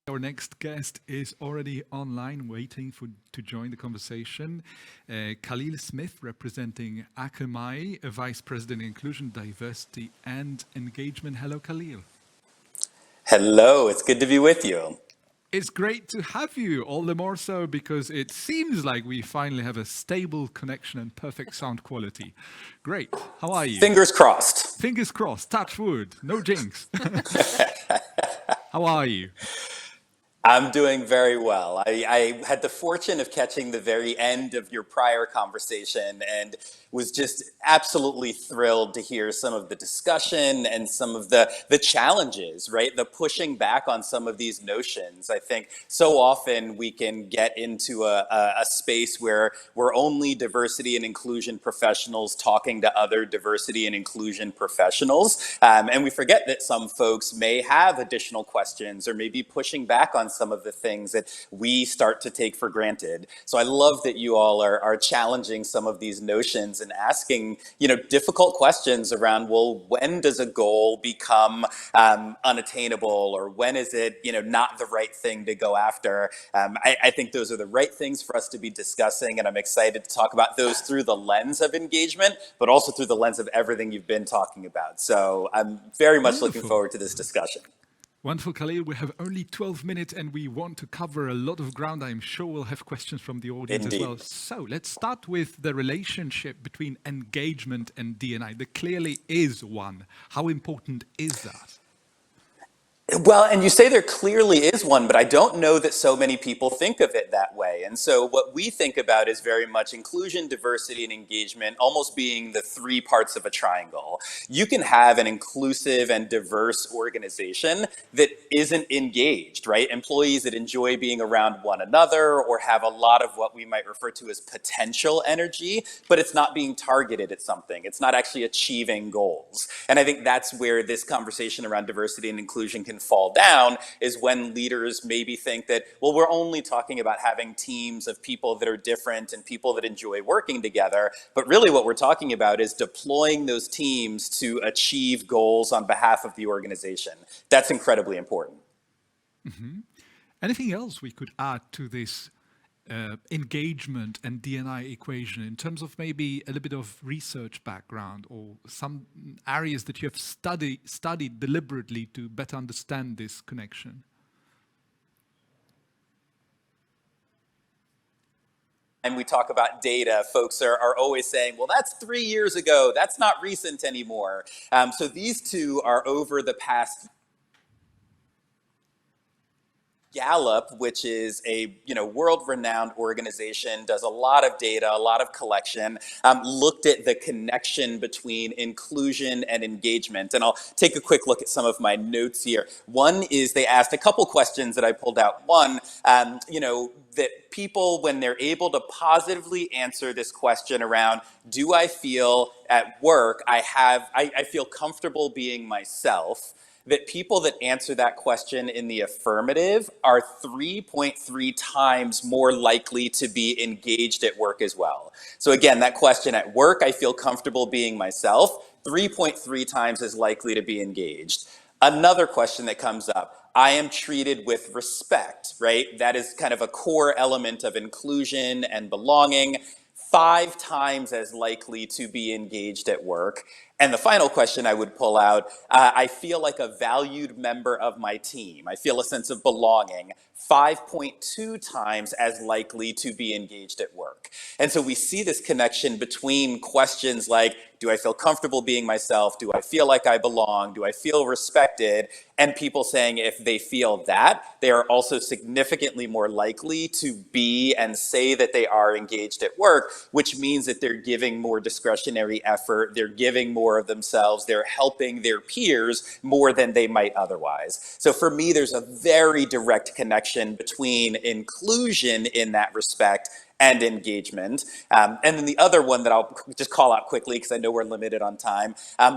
Our next guest is already online waiting to join the conversation. Khalil Smith, representing Akamai, a Vice President Inclusion, Diversity and Engagement. Hello, Khalil. Hello, it's good to be with you. It's great to have you, all the more so because it seems like we finally have a stable connection and perfect sound quality. Great. How are you? Fingers crossed. Fingers crossed, touch wood, no jinx. How are you? I'm doing very well. I had the fortune of catching the very end of your prior conversation and was just absolutely thrilled to hear some of the discussion and some of the challenges, right? The pushing back on some of these notions. I think so often we can get into a space where we're only diversity and inclusion professionals talking to other diversity and inclusion professionals. And we forget that some folks may have additional questions or maybe pushing back on some of the things that we start to take for granted. So I love that you all are challenging some of these notions and asking, difficult questions around, well, when does a goal become unattainable, or when is it, not the right thing to go after? I think those are the right things for us to be discussing, and I'm excited to talk about those through the lens of engagement, but also through the lens of everything you've been talking about. So I'm very much looking Wonderful. forward to this discussion. Wonderful, Khalil. We have only 12 minutes and we want to cover a lot of ground. I'm sure we'll have questions from the audience as well. Indeed. So let's start with the relationship between engagement and D&I. There clearly is one. How important is that? Well, and you say there clearly is one, but I don't know that so many people think of it that way. And so what we think about is very much inclusion, diversity, and engagement almost being the three parts of a triangle. You can have an inclusive and diverse organization that isn't engaged, right? Employees that enjoy being around one another or have a lot of what we might refer to as potential energy, but it's not being targeted at something. It's not actually achieving goals. And I think that's where this conversation around diversity and inclusion can fall down, is when leaders maybe think that, well, we're only talking about having teams of people that are different and people that enjoy working together. But really what we're talking about is deploying those teams to achieve goals on behalf of the organization. That's incredibly important. Anything else we could add to this engagement and D&I equation in terms of maybe a little bit of research background or some areas that you have studied deliberately to better understand this connection? And we talk about data, folks are always saying, well, that's 3 years ago. That's not recent anymore. So these two are over the past. Gallup, which is a world-renowned organization, does a lot of data, a lot of collection, looked at the connection between inclusion and engagement. And I'll take a quick look at some of my notes here. One is they asked a couple questions that I pulled out. One, that people, when they're able to positively answer this question around, do I feel at work, I feel comfortable being myself, that people that answer that question in the affirmative are 3.3 times more likely to be engaged at work as well. So again, that question, at work, I feel comfortable being myself, 3.3 times as likely to be engaged. Another question that comes up, I am treated with respect, right? That is kind of a core element of inclusion and belonging. 5 times as likely to be engaged at work. And the final question I would pull out, I feel like a valued member of my team. I feel a sense of belonging. 5.2 times as likely to be engaged at work. And so we see this connection between questions like, do I feel comfortable being myself? Do I feel like I belong? Do I feel respected? And people saying if they feel that, they are also significantly more likely to be and say that they are engaged at work, which means that they're giving more discretionary effort, they're giving more of themselves, they're helping their peers more than they might otherwise. So for me, there's a very direct connection between inclusion in that respect and engagement. And then the other one that I'll just call out quickly, because I know we're limited on time,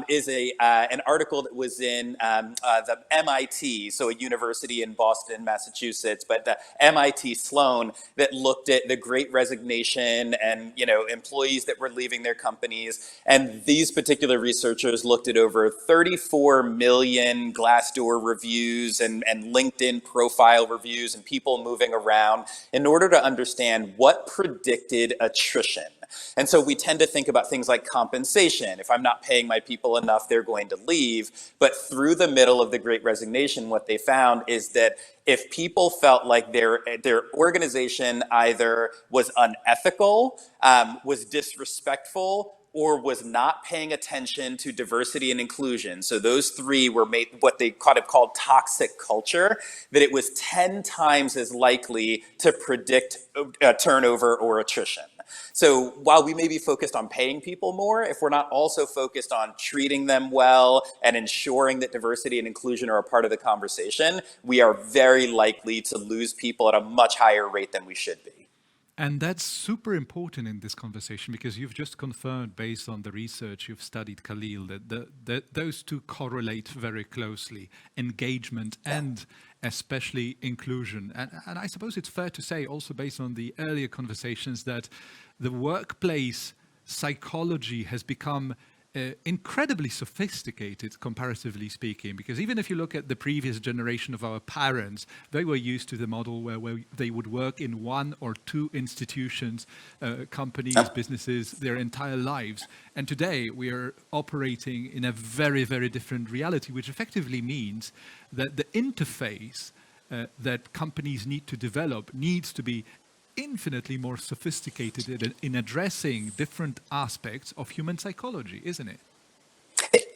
is an article that was in the MIT, so a university in Boston, Massachusetts, but the MIT Sloan, that looked at the Great Resignation and employees that were leaving their companies. And these particular researchers looked at over 34 million Glassdoor reviews and LinkedIn profile reviews and people moving around in order to understand what predicted attrition. And so we tend to think about things like compensation. If I'm not paying my people enough, they're going to leave. But through the middle of the Great Resignation, what they found is that if people felt like their organization either was unethical, was disrespectful, or was not paying attention to diversity and inclusion, so those three were made what they kind of called toxic culture, that it was 10 times as likely to predict turnover or attrition. So while we may be focused on paying people more, if we're not also focused on treating them well and ensuring that diversity and inclusion are a part of the conversation, we are very likely to lose people at a much higher rate than we should be. And that's super important in this conversation, because you've just confirmed, based on the research you've studied, Khalil, that those two correlate very closely, engagement and especially inclusion. And I suppose it's fair to say, also based on the earlier conversations, that the workplace psychology has become incredibly sophisticated, comparatively speaking, because even if you look at the previous generation of our parents, they were used to the model where they would work in one or two institutions, companies, businesses, their entire lives. And today we are operating in a very, very different reality, which effectively means that the interface that companies need to develop needs to be infinitely more sophisticated in addressing different aspects of human psychology, isn't it?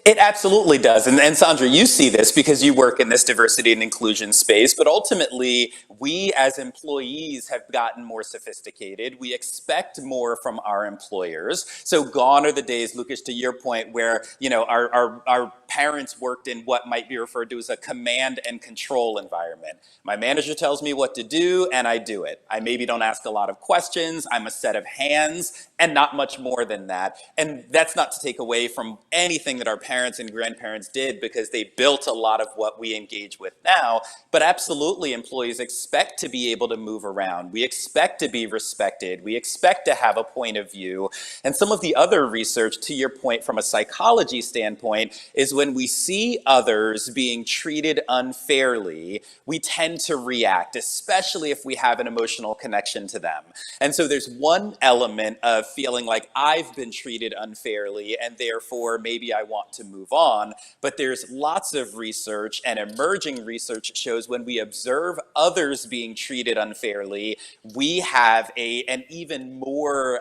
It absolutely does. And Sandra, you see this because you work in this diversity and inclusion space, but ultimately we as employees have gotten more sophisticated. We expect more from our employers. So gone are the days, Lucas, to your point, where our parents worked in what might be referred to as a command and control environment. My manager tells me what to do and I do it. I maybe don't ask a lot of questions. I'm a set of hands and not much more than that. And that's not to take away from anything that our parents and grandparents did, because they built a lot of what we engage with now. But absolutely, employees expect to be able to move around. We expect to be respected. We expect to have a point of view. And some of the other research, to your point, from a psychology standpoint, is when we see others being treated unfairly, we tend to react, especially if we have an emotional connection to them. And so there's one element of feeling like I've been treated unfairly and therefore maybe I want to move on. But there's lots of research, and emerging research shows when we observe others being treated unfairly, we have an even more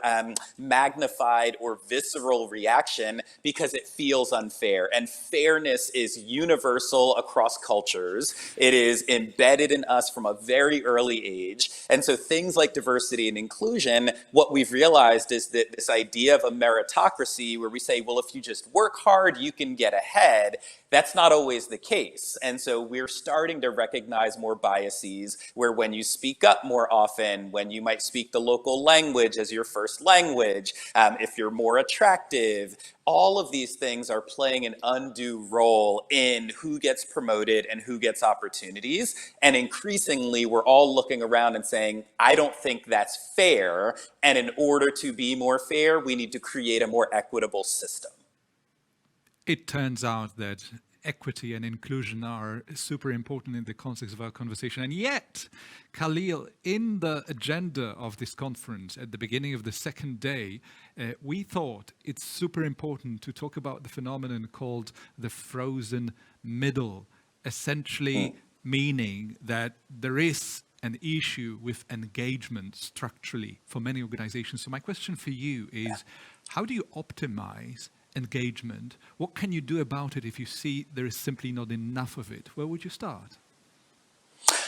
magnified or visceral reaction because it feels unfair. And fairness is universal across cultures. It is embedded in us from a very early age. And so things like diversity and inclusion, what we've realized is that this idea of a meritocracy where we say, well, if you just work hard, you can get ahead. That's not always the case. And so we're starting to recognize more biases where when you speak up more often, when you might speak the local language as your first language, if you're more attractive, all of these things are playing an undue role in who gets promoted and who gets opportunities. And increasingly, we're all looking around and saying, I don't think that's fair. And in order to be more fair, we need to create a more equitable system. It turns out that equity and inclusion are super important in the context of our conversation. And yet, Khalil, in the agenda of this conference at the beginning of the second day, we thought it's super important to talk about the phenomenon called the frozen middle, essentially meaning that there is an issue with engagement structurally for many organizations. So my question for you is, how do you optimize engagement? What can you do about it if you see there is simply not enough of it? Where would you start?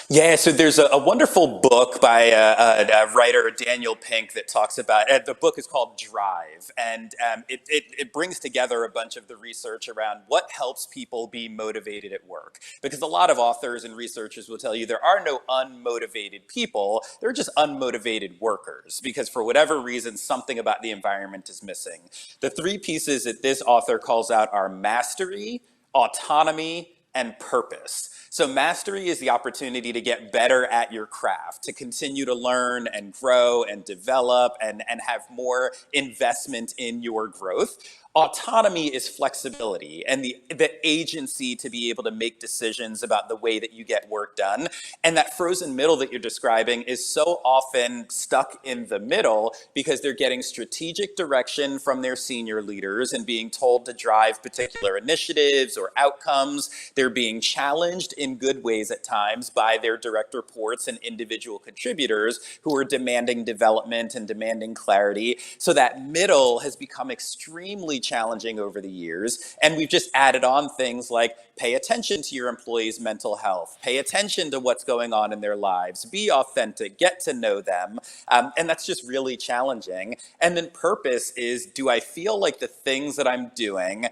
Yeah, so there's a wonderful book by a writer, Daniel Pink, that talks about, the book is called Drive. And it brings together a bunch of the research around what helps people be motivated at work. Because a lot of authors and researchers will tell you there are no unmotivated people, they're just unmotivated workers, because for whatever reason, something about the environment is missing. The three pieces that this author calls out are mastery, autonomy, and purpose. So mastery is the opportunity to get better at your craft, to continue to learn and grow and develop and have more investment in your growth. Autonomy is flexibility and the agency to be able to make decisions about the way that you get work done. And that frozen middle that you're describing is so often stuck in the middle because they're getting strategic direction from their senior leaders and being told to drive particular initiatives or outcomes. They're being challenged in good ways at times by their direct reports and individual contributors who are demanding development and demanding clarity. So that middle has become extremely challenging over the years. And we've just added on things like pay attention to your employees' mental health, pay attention to what's going on in their lives, be authentic, get to know them. And that's just really challenging. And then purpose is, do I feel like the things that I'm doing,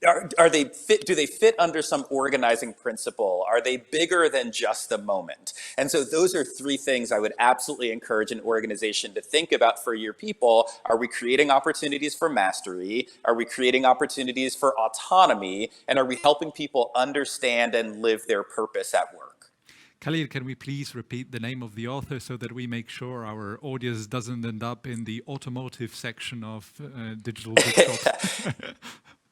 are they fit? Do they fit under some organizing principle? Are they bigger than just the moment? And so those are three things I would absolutely encourage an organization to think about for your people. Are we creating opportunities for mastery? Are we creating opportunities for autonomy? And are we helping people understand and live their purpose at work? Khalil, can we please repeat the name of the author so that we make sure our audience doesn't end up in the automotive section of digital bookshops?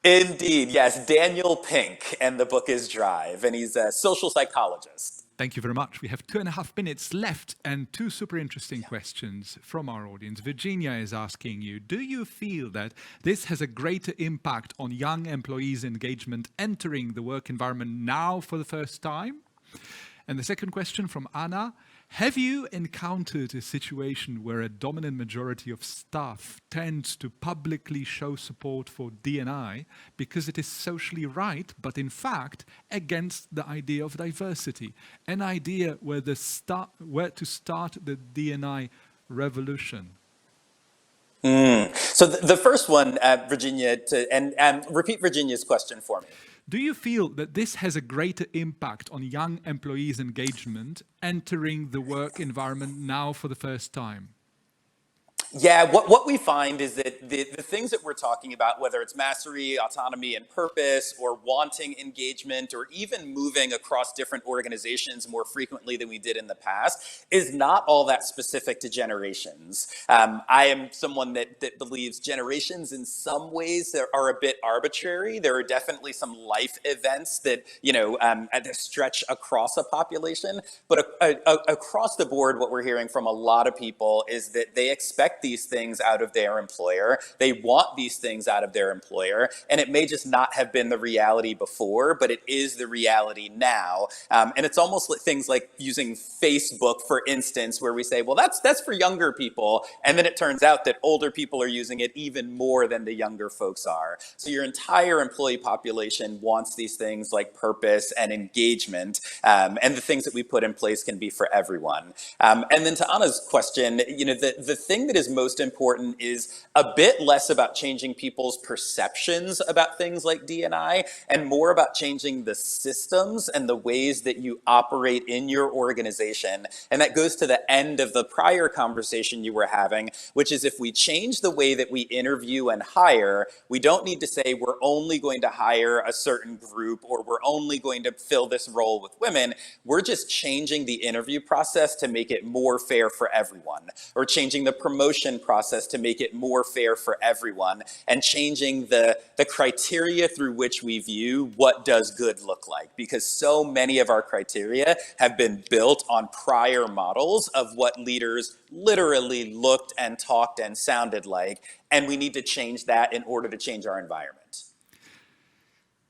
Indeed, yes, Daniel Pink, and the book is Drive, and he's a social psychologist. Thank you very much. We have 2.5 minutes left and two super interesting questions from our audience. Virginia is asking you, do you feel that this has a greater impact on young employees' engagement entering the work environment now for the first time? And the second question from Anna, have you encountered a situation where a dominant majority of staff tends to publicly show support for D&I because it is socially right, but in fact against the idea of diversity, an idea where to start the D&I revolution? So the first one, Virginia, and repeat Virginia's question for me. Do you feel that this has a greater impact on young employees' engagement entering the work environment now for the first time? Yeah, what we find is that the things that we're talking about, whether it's mastery, autonomy, and purpose, or wanting engagement, or even moving across different organizations more frequently than we did in the past, is not all that specific to generations. I am someone that believes generations in some ways are a bit arbitrary. There are definitely some life events that, stretch across a population, but across the board, what we're hearing from a lot of people is that they expect these things out of their employer. They want these things out of their employer. And it may just not have been the reality before, but it is the reality now. And it's almost like things like using Facebook, for instance, where we say, well, that's for younger people. And then it turns out that older people are using it even more than the younger folks are. So your entire employee population wants these things like purpose and engagement. And the things that we put in place can be for everyone. And then to Anna's question, the thing that is most important is a bit less about changing people's perceptions about things like D&I and more about changing the systems and the ways that you operate in your organization. And that goes to the end of the prior conversation you were having, which is if we change the way that we interview and hire, we don't need to say we're only going to hire a certain group or we're only going to fill this role with women. We're just changing the interview process to make it more fair for everyone, or changing the promotion process to make it more fair for everyone, and changing the criteria through which we view what does good look like, because so many of our criteria have been built on prior models of what leaders literally looked and talked and sounded like, and we need to change that in order to change our environment.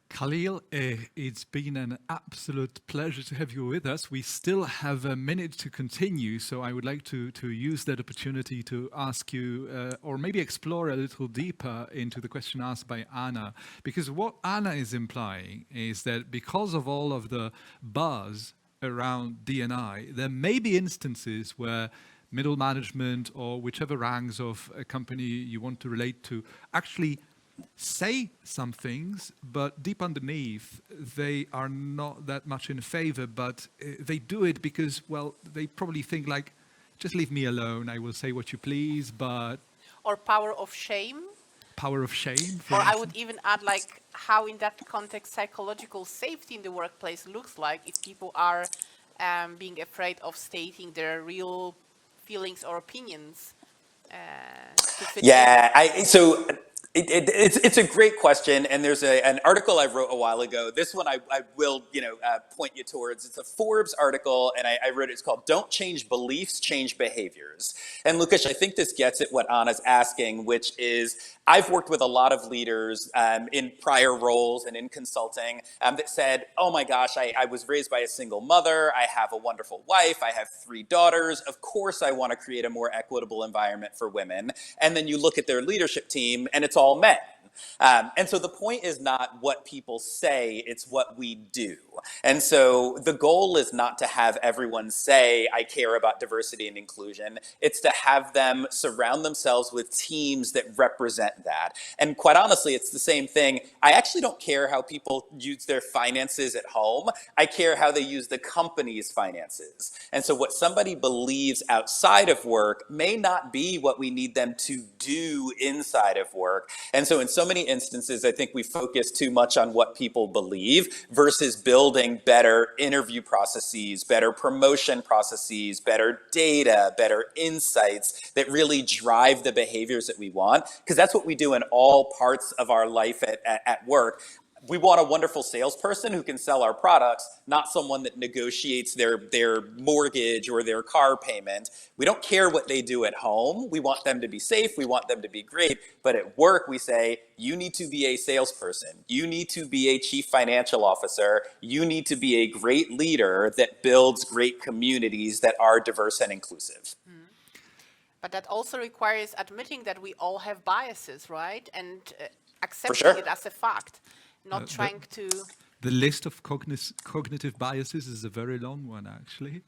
Khalil, it's been an absolute pleasure to have you with us. We still have a minute to continue, so I would like to use that opportunity to ask you, or maybe explore a little deeper into the question asked by Anna. Because what Anna is implying is that because of all of the buzz around D&I, there may be instances where middle management or whichever ranks of a company you want to relate to actually say some things, but deep underneath, they are not that much in favor, but they do it because, well, they probably think like, just leave me alone, I will say what you please, but... Or power of shame. Power of shame, for Or instance. I would even add like how in that context psychological safety in the workplace looks like if people are being afraid of stating their real feelings or opinions to fit in. Yeah, so it's a great question, and there's an article I wrote a while ago. This one I will point you towards. It's a Forbes article, and I wrote it. It's called "Don't Change Beliefs, Change Behaviors." And Lukash, I think this gets at what Anna's asking, which is I've worked with a lot of leaders in prior roles and in consulting that said, "Oh my gosh, I was raised by a single mother. I have a wonderful wife. I have 3 daughters. Of course, I want to create a more equitable environment for women." And then you look at their leadership team, and it's all men. And so the point is not what people say, it's what we do. And so the goal is not to have everyone say, I care about diversity and inclusion. It's to have them surround themselves with teams that represent that. And quite honestly, it's the same thing. I actually don't care how people use their finances at home. I care how they use the company's finances. And so what somebody believes outside of work may not be what we need them to do inside of work. And so in so many instances, I think we focus too much on what people believe versus building better interview processes, better promotion processes, better data, better insights that really drive the behaviors that we want. Because that's what we do in all parts of our life at work. We want a wonderful salesperson who can sell our products, not someone that negotiates their mortgage or their car payment. We don't care what they do at home. We want them to be safe. We want them to be great. But at work, we say, you need to be a salesperson. You need to be a chief financial officer. You need to be a great leader that builds great communities that are diverse and inclusive. But that also requires admitting that we all have biases, right? And accepting sure. it as a fact. Not trying to... The list of cognitive biases is a very long one, actually.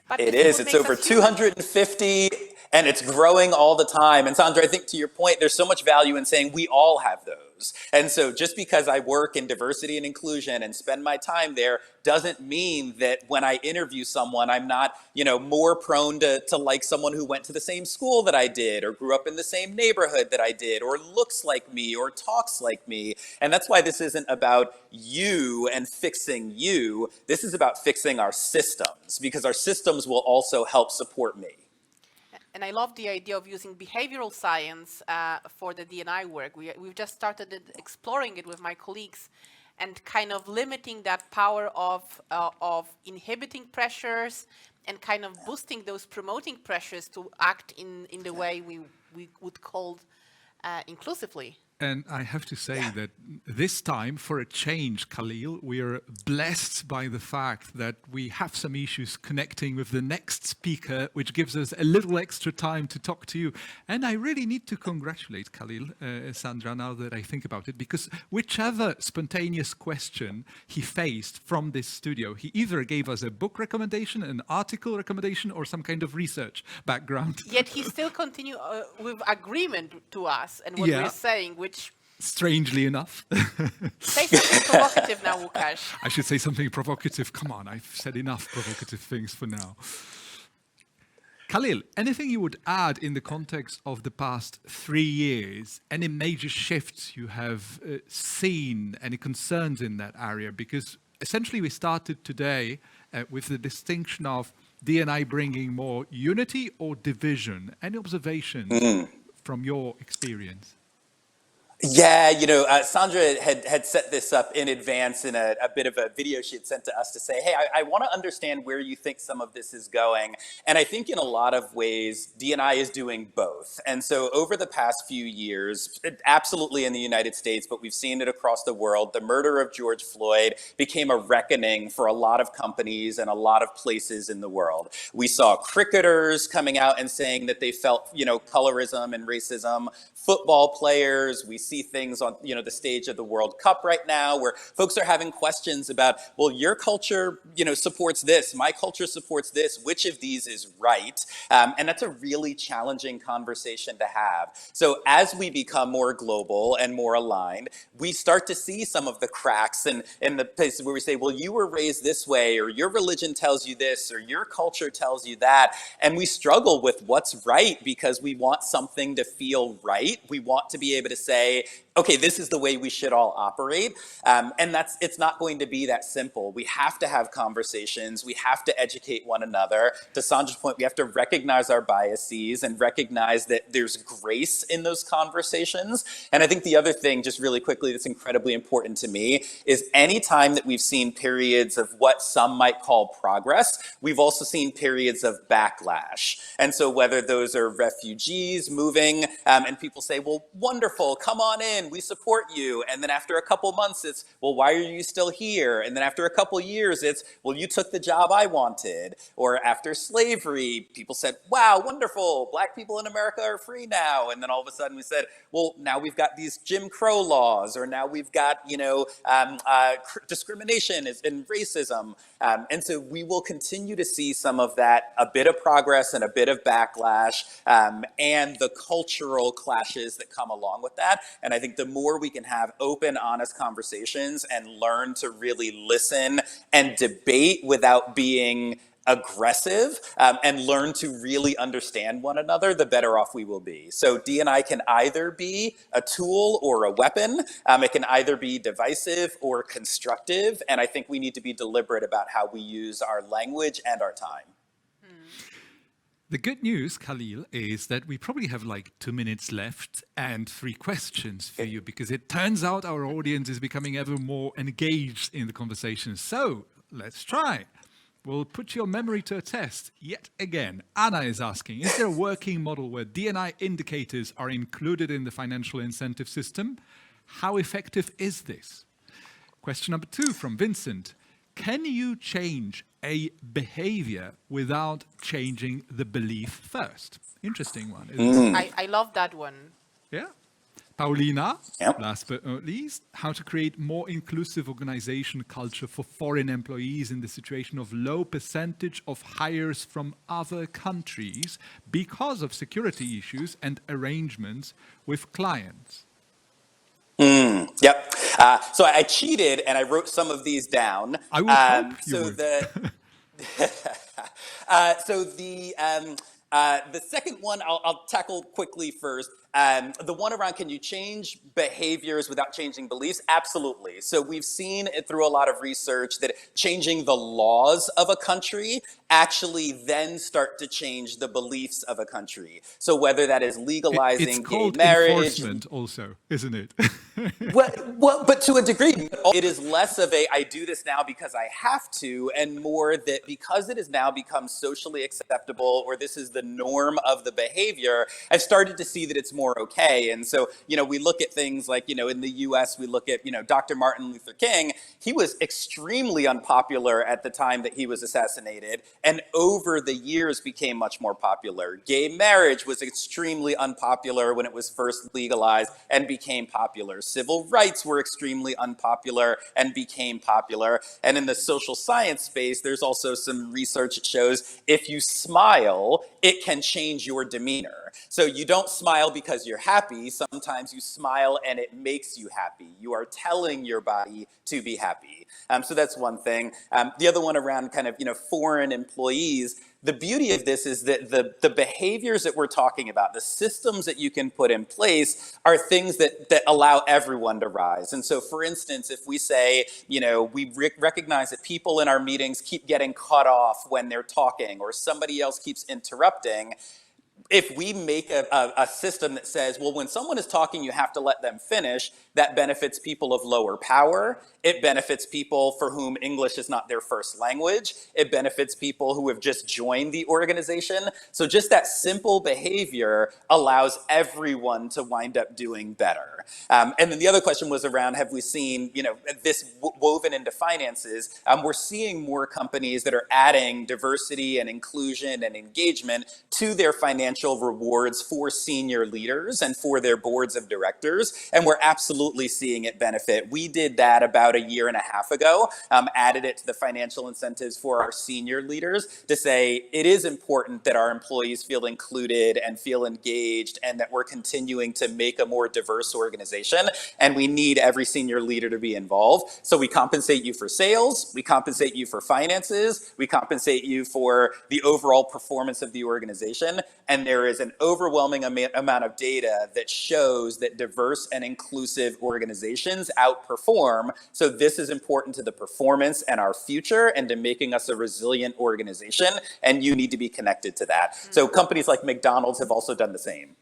But it is. It's over 250, and it's growing all the time. And Sandra, I think to your point, there's so much value in saying we all have those. And so just because I work in diversity and inclusion and spend my time there doesn't mean that when I interview someone, I'm not, more prone to like someone who went to the same school that I did or grew up in the same neighborhood that I did or looks like me or talks like me. And that's why this isn't about you and fixing you. This is about fixing our systems, because our systems will also help support me. And I love the idea of using behavioral science for the D&I work. We've just started exploring it with my colleagues and kind of limiting that power of inhibiting pressures and kind of boosting those promoting pressures to act in the way we would call inclusively. And I have to say that this time, for a change, Khalil, we are blessed by the fact that we have some issues connecting with the next speaker, which gives us a little extra time to talk to you. And I really need to congratulate Khalil, Sandra, now that I think about it, because whichever spontaneous question he faced from this studio, he either gave us a book recommendation, an article recommendation, or some kind of research background. Yet he still continued with agreement to us and what we're saying, which... Strangely enough. Say something provocative now, Łukasz. I should say something provocative. Come on, I've said enough provocative things for now. Khalil, anything you would add in the context of the past 3 years? Any major shifts you have seen? Any concerns in that area? Because essentially we started today with the distinction of D&I bringing more unity or division. Any observations from your experience? Yeah, Sandra had set this up in advance in a bit of a video she had sent to us to say, hey, I want to understand where you think some of this is going. And I think in a lot of ways, D&I is doing both. And so over the past few years, absolutely in the United States, but we've seen it across the world, the murder of George Floyd became a reckoning for a lot of companies and a lot of places in the world. We saw cricketers coming out and saying that they felt, colorism and racism. Football players, we see things on, the stage of the World Cup right now where folks are having questions about, well, your culture, supports this, my culture supports this, which of these is right? And that's a really challenging conversation to have. So as we become more global and more aligned, we start to see some of the cracks in the places where we say, well, you were raised this way, or your religion tells you this, or your culture tells you that. And we struggle with what's right because we want something to feel right. We want to be able to say, okay, this is the way we should all operate. And it's not going to be that simple. We have to have conversations. We have to educate one another. To Sandra's point, we have to recognize our biases and recognize that there's grace in those conversations. And I think the other thing, just really quickly, that's incredibly important to me is any time that we've seen periods of what some might call progress, we've also seen periods of backlash. And so whether those are refugees moving and people say, well, wonderful, come on in, we support you. And then after a couple months, it's, well, why are you still here? And then after a couple years, it's, well, you took the job I wanted. Or after slavery, people said, wow, wonderful, Black people in America are free now. And then all of a sudden we said, well, now we've got these Jim Crow laws, or now we've got, discrimination and racism. And so we will continue to see some of that, a bit of progress and a bit of backlash, and the cultural clashes that come along with that. And I think the more we can have open, honest conversations and learn to really listen and debate without being aggressive, and learn to really understand one another, the better off we will be. So D&I can either be a tool or a weapon. It can either be divisive or constructive. And I think we need to be deliberate about how we use our language and our time. The good news, Khalil, is that we probably have like 2 minutes left and 3 questions for you, because it turns out our audience is becoming ever more engaged in the conversation. So let's try. We'll put your memory to a test yet again. Anna is asking, is there a working model where D&I indicators are included in the financial incentive system? How effective is this? Question number 2 from Vincent. Can you change a behavior without changing the belief first? Interesting one, isn't it? I love that one. Yeah. Paulina, Yep. last but not least, how to create more inclusive organization culture for foreign employees in the situation of low percentage of hires from other countries because of security issues and arrangements with clients. Yep. So I cheated and I wrote some of these down. I would hope you so would. The second one I'll tackle quickly first. The one around, can you change behaviors without changing beliefs? Absolutely. So we've seen it through a lot of research that changing the laws of a country actually then start to change the beliefs of a country. So whether that is legalizing It's gay called marriage, enforcement also, isn't it? well, but to a degree, it is less of a, I do this now because I have to, and more that because it has now become socially acceptable, or this is the norm of the behavior, I've started to see that it's more okay. And so, we look at things like, in the US, we look at, Dr. Martin Luther King. He was extremely unpopular at the time that he was assassinated, and over the years became much more popular. Gay marriage was extremely unpopular when it was first legalized and became popular. Civil rights were extremely unpopular and became popular. And in the social science space, there's also some research that shows if you smile, it can change your demeanor. So you don't smile because you're happy. Sometimes you smile and it makes you happy. You are telling your body to be happy. So that's one thing. The other one around kind of, foreign employees. The beauty of this is that the behaviors that we're talking about, the systems that you can put in place are things that allow everyone to rise. And so, for instance, if we say, we recognize that people in our meetings keep getting cut off when they're talking, or somebody else keeps interrupting, if we make a system that says, well, when someone is talking, you have to let them finish, that benefits people of lower power. It benefits people for whom English is not their first language. It benefits people who have just joined the organization. So just that simple behavior allows everyone to wind up doing better. And then the other question was around, have we seen, this woven into finances? We're seeing more companies that are adding diversity and inclusion and engagement to their financial financial rewards for senior leaders and for their boards of directors, and we're absolutely seeing it benefit. We did that about a year and a half ago, added it to the financial incentives for our senior leaders to say it is important that our employees feel included and feel engaged, and that we're continuing to make a more diverse organization, and we need every senior leader to be involved. So we compensate you for sales, we compensate you for finances, we compensate you for the overall performance of the organization, and there is an overwhelming amount of data that shows that diverse and inclusive organizations outperform. So this is important to the performance and our future and to making us a resilient organization, and you need to be connected to that. So companies like McDonald's have also done the same.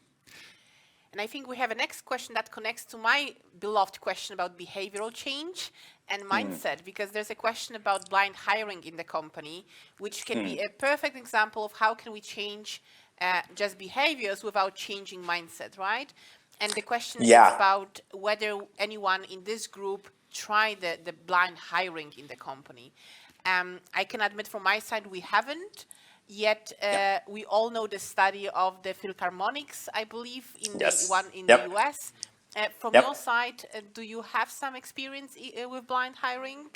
And I think we have a next question that connects to my beloved question about behavioral change and mindset, because there's a question about blind hiring in the company, which can be a perfect example of how can we change just behaviors without changing mindset, right? And the question is about whether anyone in this group tried the blind hiring in the company. I can admit from my side we haven't. Yet we all know the study of the Philharmonics, I believe, in the one in the US. From your side, do you have some experience with blind hiring?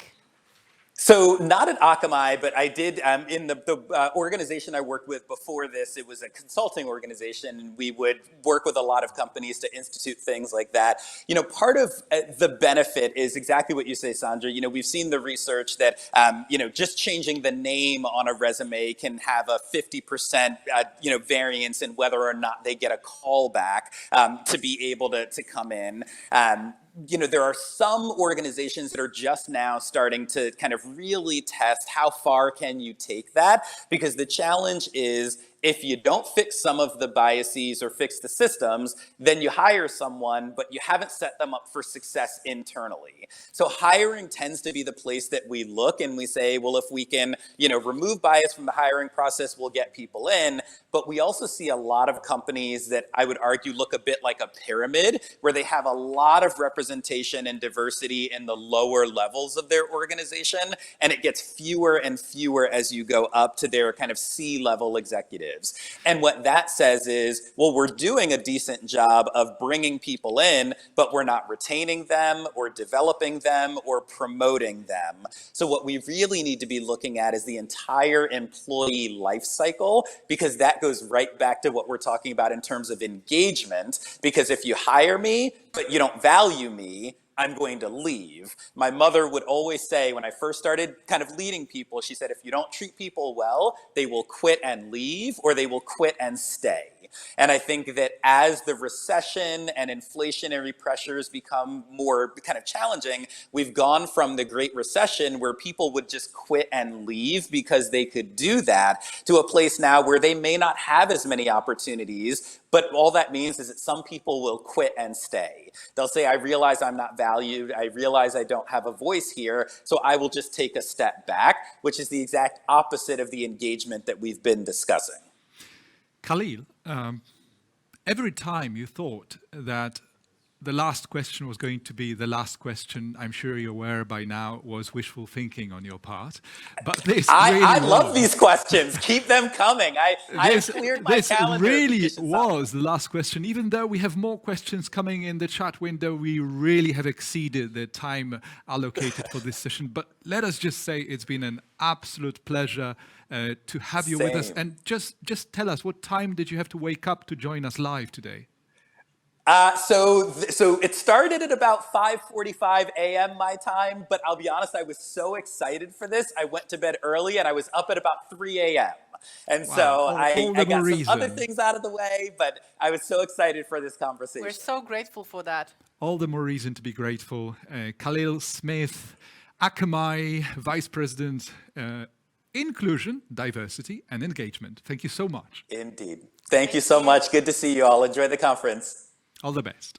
So not at Akamai, but I did in the organization I worked with before this. It was a consulting organization, and we would work with a lot of companies to institute things like that. You know, part of the benefit is exactly what you say, Sandra. You know, we've seen the research that you know, just changing the name on a resume can have a 50% you know, variance in whether or not they get a call back to be able to come in. You know, there are some organizations that are just now starting to kind of really test how far can you take that, because the challenge is if you don't fix some of the biases or fix the systems, then you hire someone, but you haven't set them up for success internally. So hiring tends to be the place that we look and we say, well, if we can, you know, remove bias from the hiring process, we'll get people in. But we also see a lot of companies that I would argue look a bit like a pyramid, where they have a lot of representation and diversity in the lower levels of their organization, and it gets fewer and fewer as you go up to their kind of C-level executives. And what that says is, well, we're doing a decent job of bringing people in, but we're not retaining them or developing them or promoting them. So what we really need to be looking at is the entire employee life cycle, because that goes right back to what we're talking about in terms of engagement. Because if you hire me, but you don't value me, I'm going to leave. My mother would always say, when I first started kind of leading people, she said, if you don't treat people well, they will quit and leave, or they will quit and stay. And I think that as the recession and inflationary pressures become more kind of challenging, we've gone from the Great Recession, where people would just quit and leave because they could do that, to a place now where they may not have as many opportunities, but all that means is that some people will quit and stay. They'll say, I realize I'm not valued, I realize I don't have a voice here, so I will just take a step back, which is the exact opposite of the engagement that we've been discussing. Khalil, every time you thought that the last question was going to be the last question, I'm sure you're aware by now, was wishful thinking on your part. But this I love these questions. Keep them coming. I cleared my calendar. This really was the last question. Even though we have more questions coming in the chat window, we really have exceeded the time allocated for this session. But let us just say it's been an absolute pleasure to have you with us. And just tell us, what time did you have to wake up to join us live today? So it started at about 5:45 a.m. my time, but I'll be honest, I was so excited for this. I went to bed early and I was up at about 3 a.m. And so I got some other things out of the way, but I was so excited for this conversation. We're so grateful for that. All the more reason to be grateful. Khalil Smith, Akamai, Vice President, Inclusion, Diversity and Engagement. Thank you so much. Indeed. Thank you so much. Good to see you all. Enjoy the conference. All the best.